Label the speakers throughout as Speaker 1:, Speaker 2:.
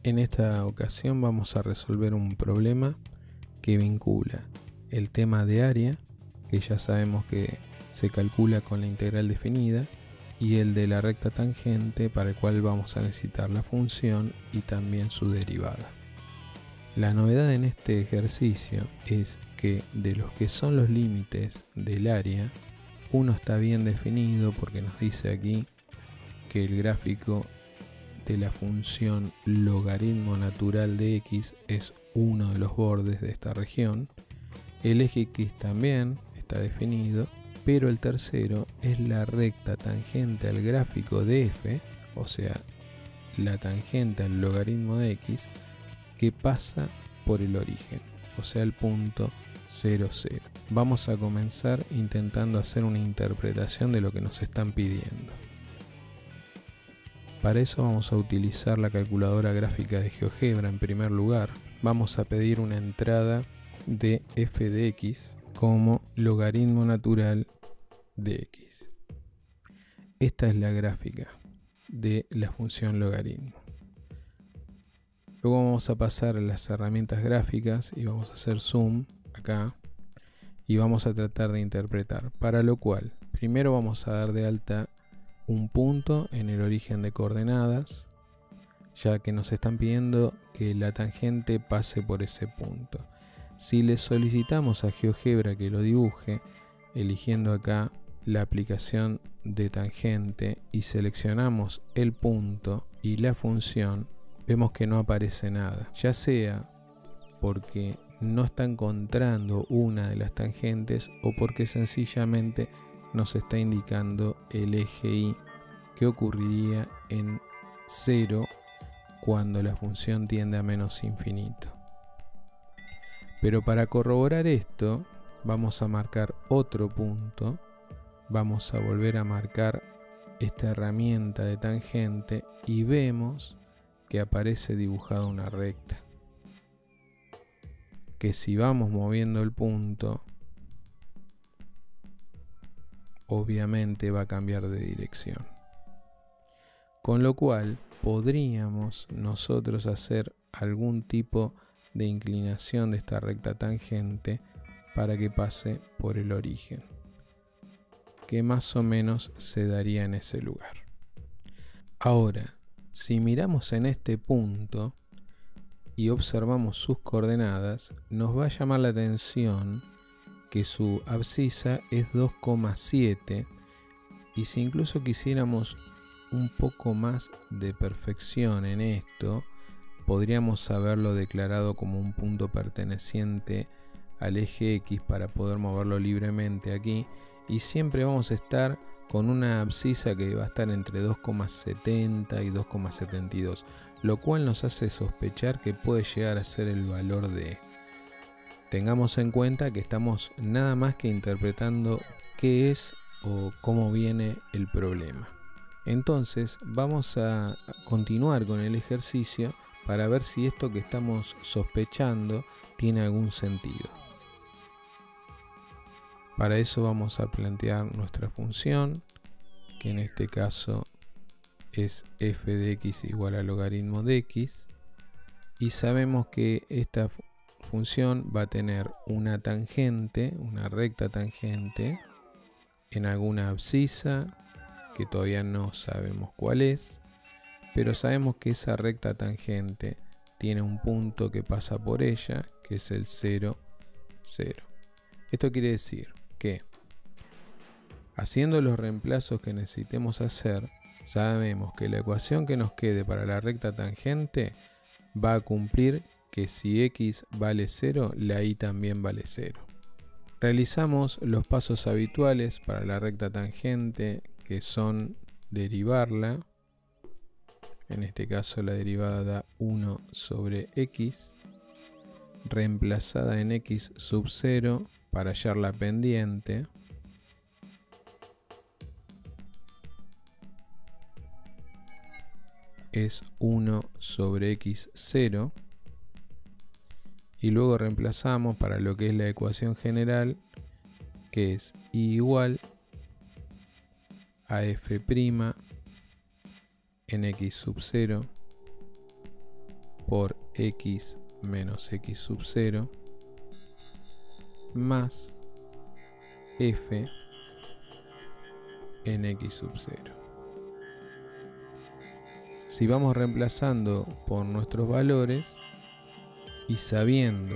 Speaker 1: En esta ocasión vamos a resolver un problema que vincula el tema de área, que ya sabemos que se calcula con la integral definida, y el de la recta tangente, para el cual vamos a necesitar la función y también su derivada. La novedad en este ejercicio es que de los que son los límites del área, uno está bien definido porque nos dice aquí que el gráfico de la función logaritmo natural de x es uno de los bordes de esta región. El eje x también está definido, pero el tercero es la recta tangente al gráfico de f, o sea, la tangente al logaritmo de x, que pasa por el origen, o sea, el punto 0, 0. Vamos a comenzar intentando hacer una interpretación de lo que nos están pidiendo. Para eso vamos a utilizar la calculadora gráfica de GeoGebra en primer lugar. Vamos a pedir una entrada de f de x como logaritmo natural de x. Esta es la gráfica de la función logaritmo. Luego vamos a pasar a las herramientas gráficas y vamos a hacer zoom acá y vamos a tratar de interpretar, para lo cual primero vamos a dar de alta un punto en el origen de coordenadas, ya que nos están pidiendo que la tangente pase por ese punto. Si le solicitamos a GeoGebra que lo dibuje, eligiendo acá la aplicación de tangente y seleccionamos el punto y la función, vemos que no aparece nada, ya sea porque no está encontrando una de las tangentes o porque sencillamente nos está indicando el eje y que ocurriría en 0 cuando la función tiende a menos infinito. Pero para corroborar esto vamos a marcar otro punto, vamos a volver a marcar esta herramienta de tangente y vemos que aparece dibujada una recta, que si vamos moviendo el punto obviamente va a cambiar de dirección, con lo cual podríamos nosotros hacer algún tipo de inclinación de esta recta tangente para que pase por el origen, que más o menos se daría en ese lugar. Ahora, si miramos en este punto y observamos sus coordenadas, nos va a llamar la atención que su abscisa es 2,7, y si incluso quisiéramos un poco más de perfección en esto, podríamos haberlo declarado como un punto perteneciente al eje X para poder moverlo libremente aquí, y siempre vamos a estar con una abscisa que va a estar entre 2,70 y 2,72, lo cual nos hace sospechar que puede llegar a ser el valor de. Tengamos en cuenta que estamos nada más que interpretando qué es o cómo viene el problema. Entonces vamos a continuar con el ejercicio para ver si esto que estamos sospechando tiene algún sentido. Para eso vamos a plantear nuestra función, que en este caso es f de x igual a logaritmo de x, y sabemos que esta función va a tener una tangente, una recta tangente, en alguna abscisa, que todavía no sabemos cuál es, pero sabemos que esa recta tangente tiene un punto que pasa por ella, que es el 0, 0. Esto quiere decir que, haciendo los reemplazos que necesitemos hacer, sabemos que la ecuación que nos quede para la recta tangente va a cumplir que si x vale 0, la y también vale 0. Realizamos los pasos habituales para la recta tangente, que son derivarla. En este caso la derivada da 1 sobre x, reemplazada en x sub 0 para hallar la pendiente. Es 1 sobre x 0. Y luego reemplazamos para lo que es la ecuación general, que es y igual a f' en x sub 0 por x menos x sub 0 más f en x sub 0. Si vamos reemplazando por nuestros valores y sabiendo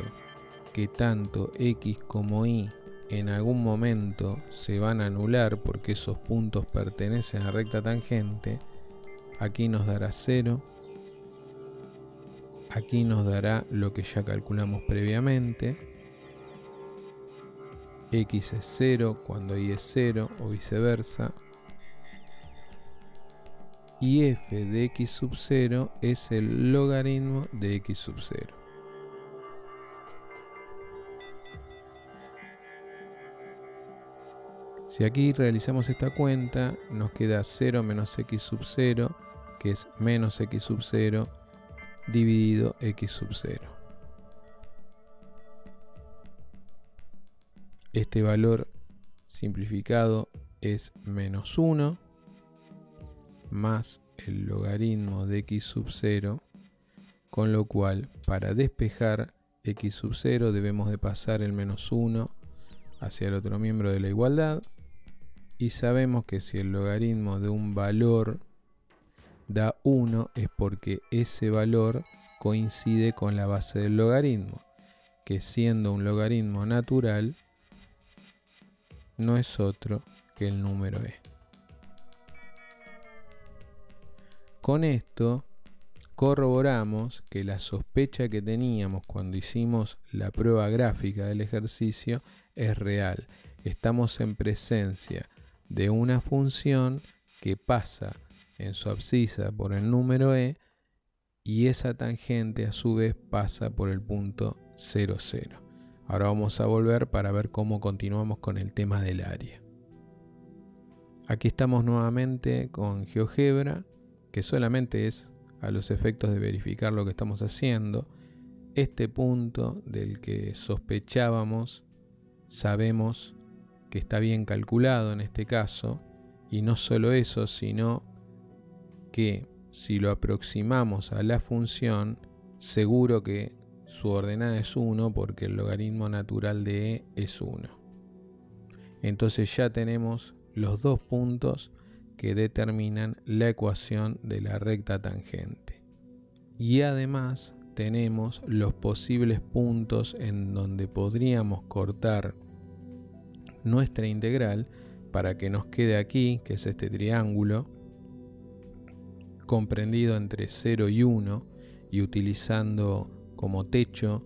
Speaker 1: que tanto x como y en algún momento se van a anular porque esos puntos pertenecen a la recta tangente, aquí nos dará 0, aquí nos dará lo que ya calculamos previamente, x es 0 cuando y es 0 o viceversa, y f de x sub 0 es el logaritmo de x sub 0. Si aquí realizamos esta cuenta, nos queda 0 menos x sub 0, que es menos x sub 0, dividido x sub 0. Este valor simplificado es menos 1, más el logaritmo de x sub 0, con lo cual para despejar x sub 0 debemos de pasar el menos 1 hacia el otro miembro de la igualdad. Y sabemos que si el logaritmo de un valor da 1 es porque ese valor coincide con la base del logaritmo, que siendo un logaritmo natural no es otro que el número e. Con esto corroboramos que la sospecha que teníamos cuando hicimos la prueba gráfica del ejercicio es real. Estamos en presencia de una función que pasa en su abscisa por el número e y esa tangente a su vez pasa por el punto 0, 0. Ahora vamos a volver para ver cómo continuamos con el tema del área. Aquí estamos nuevamente con GeoGebra, que solamente es a los efectos de verificar lo que estamos haciendo. Este punto del que sospechábamos, sabemos que está bien calculado en este caso, y no solo eso, sino que si lo aproximamos a la función, seguro que su ordenada es 1 porque el logaritmo natural de e es 1. Entonces ya tenemos los dos puntos que determinan la ecuación de la recta tangente. Y además tenemos los posibles puntos en donde podríamos cortar nuestra integral para que nos quede aquí, que es este triángulo comprendido entre 0 y 1, y utilizando como techo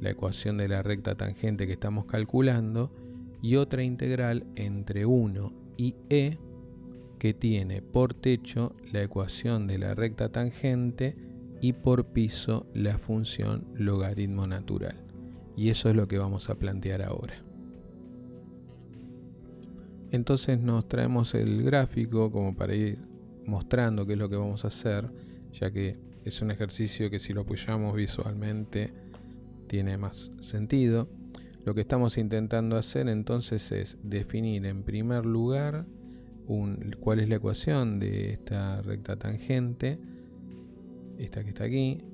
Speaker 1: la ecuación de la recta tangente que estamos calculando, y otra integral entre 1 y e que tiene por techo la ecuación de la recta tangente y por piso la función logaritmo natural. Y eso es lo que vamos a plantear ahora. Entonces nos traemos el gráfico como para ir mostrando qué es lo que vamos a hacer, ya que es un ejercicio que si lo apoyamos visualmente tiene más sentido. Lo que estamos intentando hacer entonces es definir en primer lugar cuál es la ecuación de esta recta tangente, esta que está aquí,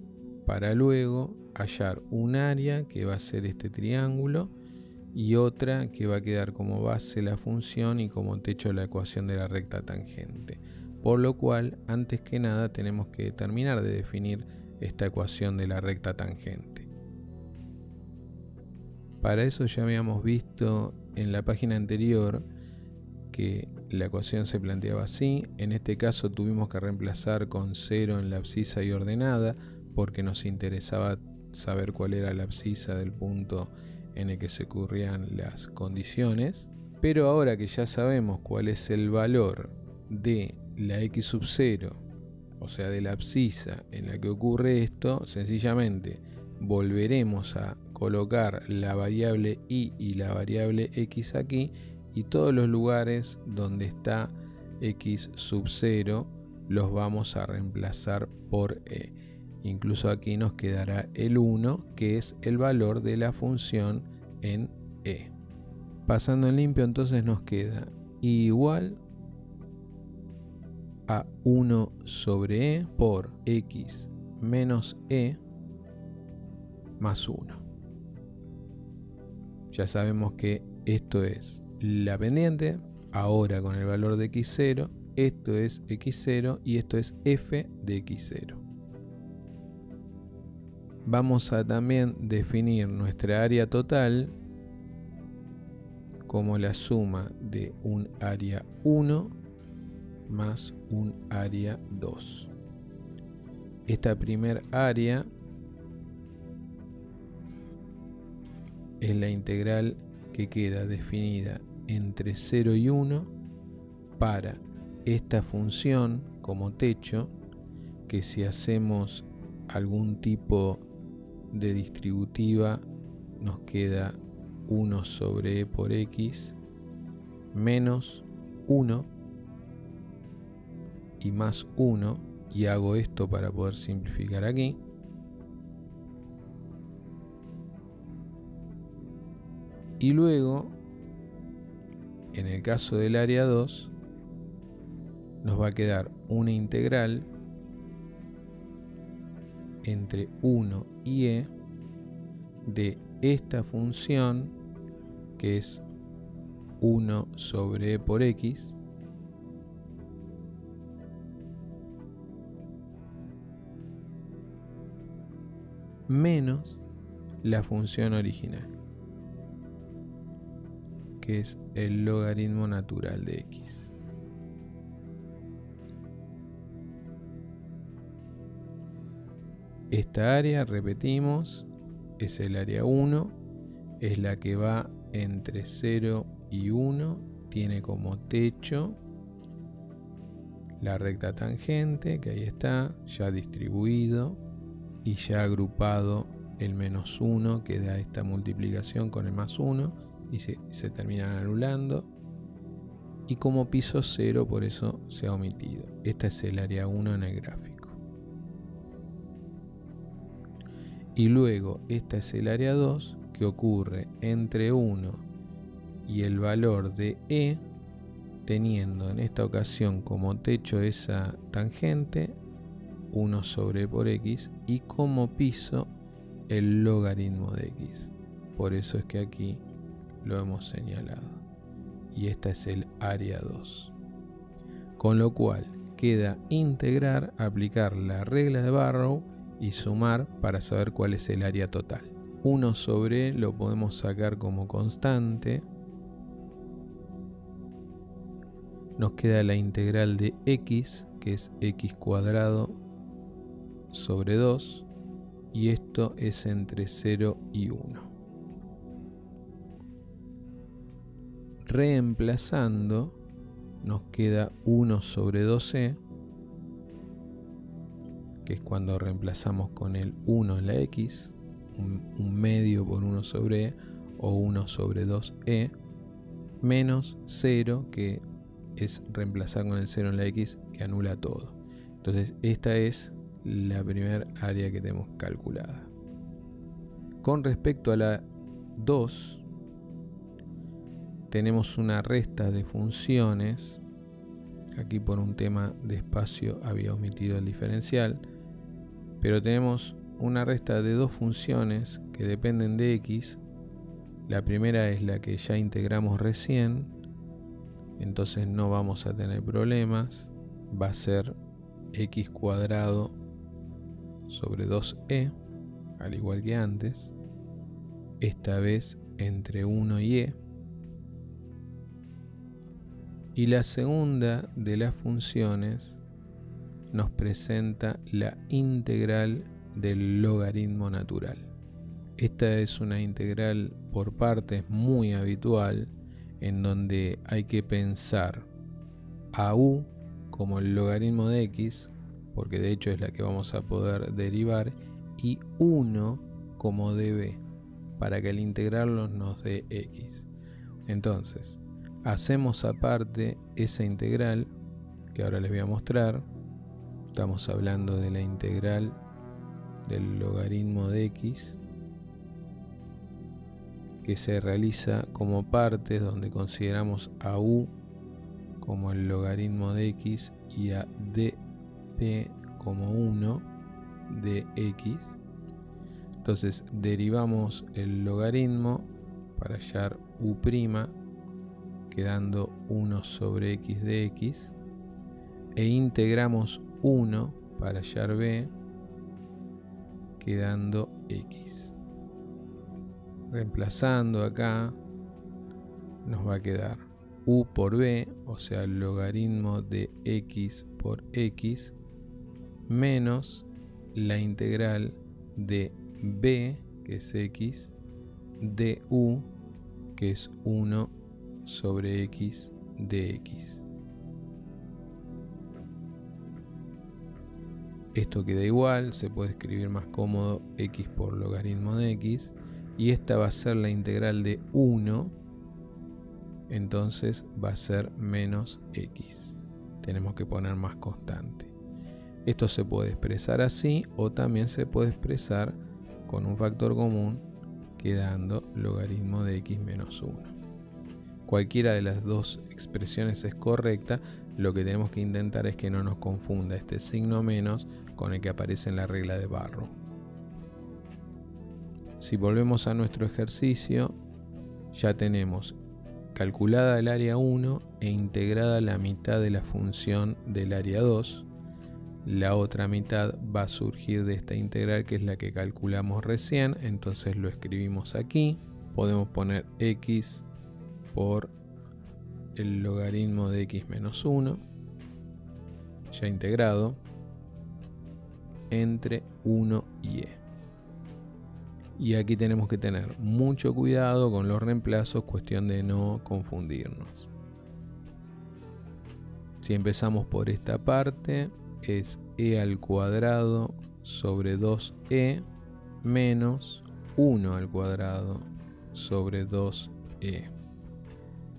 Speaker 1: para luego hallar un área que va a ser este triángulo y otra que va a quedar como base la función y como techo la ecuación de la recta tangente. Por lo cual, antes que nada, tenemos que terminar de definir esta ecuación de la recta tangente. Para eso ya habíamos visto en la página anterior que la ecuación se planteaba así. En este caso tuvimos que reemplazar con 0 en la abscisa y ordenada porque nos interesaba saber cuál era la abscisa del punto en el que se ocurrían las condiciones. Pero ahora que ya sabemos cuál es el valor de la x sub 0, o sea de la abscisa en la que ocurre esto, sencillamente volveremos a colocar la variable y la variable x aquí, y todos los lugares donde está x sub 0 los vamos a reemplazar por e. Incluso aquí nos quedará el 1, que es el valor de la función en e. Pasando en limpio, entonces nos queda i igual a 1 sobre e por x menos e más 1. Ya sabemos que esto es la pendiente, ahora con el valor de x0, esto es x0 y esto es f de x0. Vamos a también definir nuestra área total como la suma de un área 1 más un área 2. Esta primer área es la integral que queda definida entre 0 y 1 para esta función como techo, que si hacemos algún tipo de distributiva nos queda 1 sobre e por x menos 1 y más 1, y hago esto para poder simplificar aquí. Y luego, en el caso del área 2, nos va a quedar una integral entre 1 y e de esta función, que es 1 sobre e por x, menos la función original, que es el logaritmo natural de x. Esta área, repetimos, es el área 1, es la que va entre 0 y 1, tiene como techo la recta tangente, que ahí está, ya distribuido, y ya agrupado el menos 1 que da esta multiplicación con el más 1 y se terminan anulando, y como piso 0 por eso se ha omitido. Esta es el área 1 en el gráfico. Y luego esta es el área 2, que ocurre entre 1 y el valor de e, teniendo en esta ocasión como techo esa tangente 1 sobre e por x y como piso el logaritmo de x. Por eso es que aquí lo hemos señalado. Y esta es el área 2. Con lo cual queda integrar, aplicar la regla de Barrow y sumar para saber cuál es el área total. 1 sobre e lo podemos sacar como constante. Nos queda la integral de x, que es x cuadrado sobre 2, y esto es entre 0 y 1. Reemplazando, nos queda 1 sobre 2e, que es cuando reemplazamos con el 1 en la x, un medio por 1 sobre e, o 1 sobre 2e, menos 0, que es reemplazar con el 0 en la x, que anula todo. Entonces esta es la primera área que tenemos calculada. Con respecto a la 2, tenemos una resta de funciones. Aquí por un tema de espacio había omitido el diferencial, pero tenemos una resta de dos funciones que dependen de x. La primera es la que ya integramos recién, entonces no vamos a tener problemas. Va a ser x cuadrado sobre 2e, al igual que antes, esta vez entre 1 y e. Y la segunda de las funciones nos presenta la integral del logaritmo natural. Esta es una integral por partes muy habitual, en donde hay que pensar a u como el logaritmo de x, porque de hecho es la que vamos a poder derivar, y 1 como db, para que al integrarlos nos dé x. Entonces, hacemos aparte esa integral, que ahora les voy a mostrar. Estamos hablando de la integral del logaritmo de x, que se realiza como partes, donde consideramos a u como el logaritmo de x y a dp como 1, de x. Entonces derivamos el logaritmo para hallar u', quedando 1 sobre x de x, e integramos 1 para hallar b, quedando x. Reemplazando acá, nos va a quedar u por b, o sea, el logaritmo de x por x, menos la integral de b, que es x, de u, que es 1 sobre x de x. Esto queda igual, se puede escribir más cómodo x por logaritmo de x, y esta va a ser la integral de 1, entonces va a ser menos x. Tenemos que poner más constante. Esto se puede expresar así, o también se puede expresar con un factor común, quedando logaritmo de x menos 1. Cualquiera de las dos expresiones es correcta. Lo que tenemos que intentar es que no nos confunda este signo menos con el que aparece en la regla de Barrow. Si volvemos a nuestro ejercicio, ya tenemos calculada el área 1 e integrada la mitad de la función del área 2. La otra mitad va a surgir de esta integral, que es la que calculamos recién, entonces lo escribimos aquí. Podemos poner x por el logaritmo de x menos 1, ya integrado, entre 1 y e. Y aquí tenemos que tener mucho cuidado con los reemplazos, cuestión de no confundirnos. Si empezamos por esta parte, es e al cuadrado sobre 2e menos 1 al cuadrado sobre 2e.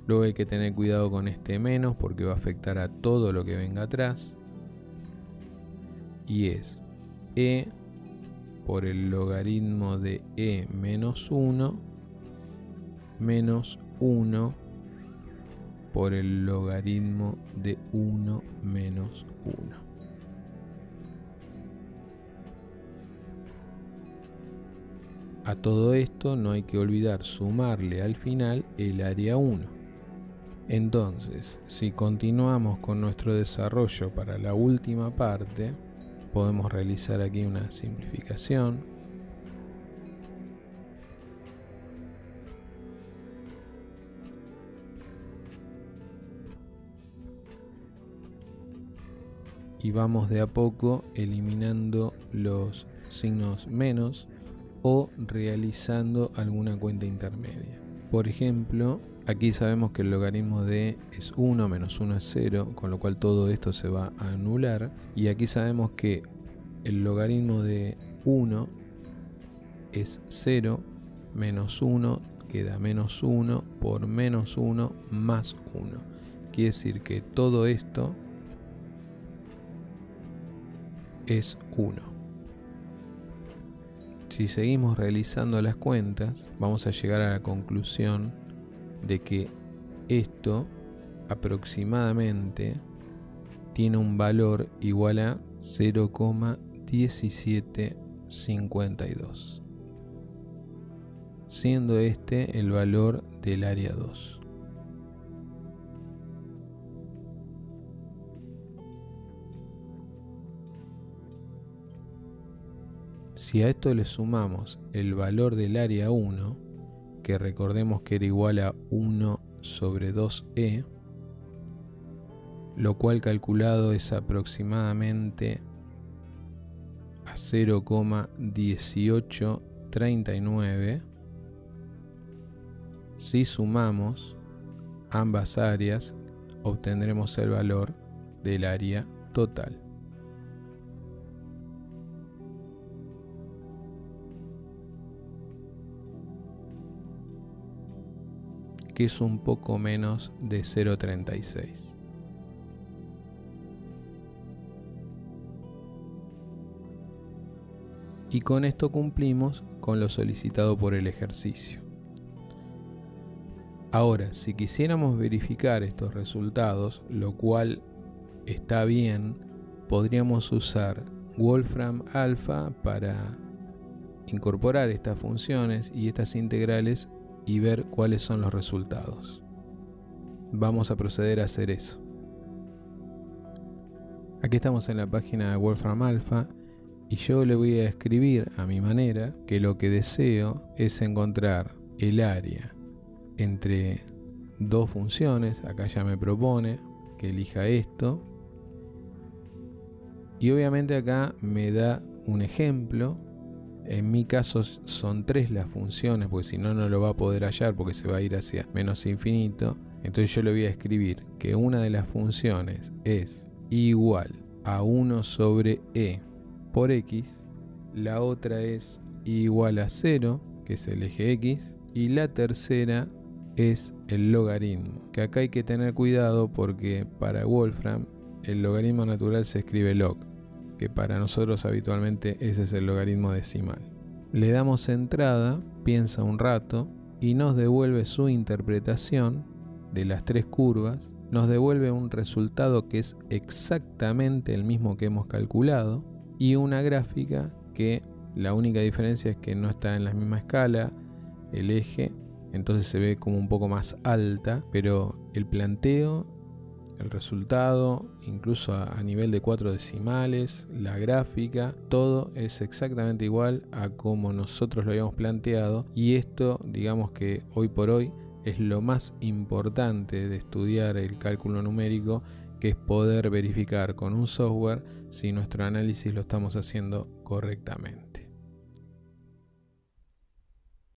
Speaker 1: Luego hay que tener cuidado con este menos porque va a afectar a todo lo que venga atrás. Y es e por el logaritmo de e menos 1 menos 1 por el logaritmo de 1 menos 1. A todo esto no hay que olvidar sumarle al final el área 1. Entonces, si continuamos con nuestro desarrollo para la última parte, podemos realizar aquí una simplificación. Y vamos de a poco eliminando los signos menos o realizando alguna cuenta intermedia. Por ejemplo, aquí sabemos que el logaritmo de e es 1, menos 1 es 0, con lo cual todo esto se va a anular. Y aquí sabemos que el logaritmo de 1 es 0, menos 1, queda menos 1 por menos 1 más 1. Quiere decir que todo esto es 1. Si seguimos realizando las cuentas, vamos a llegar a la conclusión de que esto aproximadamente tiene un valor igual a 0,1752, siendo este el valor del área 2. Si a esto le sumamos el valor del área 1, que recordemos que era igual a 1 sobre 2e, lo cual calculado es aproximadamente a 0,1839, si sumamos ambas áreas, obtendremos el valor del área total, que es un poco menos de 0,36. Y con esto cumplimos con lo solicitado por el ejercicio. Ahora, si quisiéramos verificar estos resultados, lo cual está bien, podríamos usar Wolfram Alpha para incorporar estas funciones y estas integrales y ver cuáles son los resultados. Vamos a proceder a hacer eso. Aquí estamos en la página de Wolfram Alpha y yo le voy a escribir a mi manera que lo que deseo es encontrar el área entre dos funciones. Acá ya me propone que elija esto y obviamente acá me da un ejemplo. En mi caso son 3 las funciones, porque si no, no lo va a poder hallar porque se va a ir hacia menos infinito. Entonces yo le voy a escribir que una de las funciones es igual a 1 sobre e por x, la otra es igual a 0, que es el eje x, y la tercera es el logaritmo, que acá hay que tener cuidado porque para Wolfram el logaritmo natural se escribe log, que para nosotros habitualmente ese es el logaritmo decimal. Le damos entrada, piensa un rato y nos devuelve su interpretación de las 3 curvas, nos devuelve un resultado que es exactamente el mismo que hemos calculado y una gráfica que la única diferencia es que no está en la misma escala, el eje, entonces se ve como un poco más alta, pero el planteo, el resultado, incluso a nivel de 4 decimales, la gráfica, todo es exactamente igual a como nosotros lo habíamos planteado, y esto, digamos que hoy por hoy, es lo más importante de estudiar el cálculo numérico, que es poder verificar con un software si nuestro análisis lo estamos haciendo correctamente.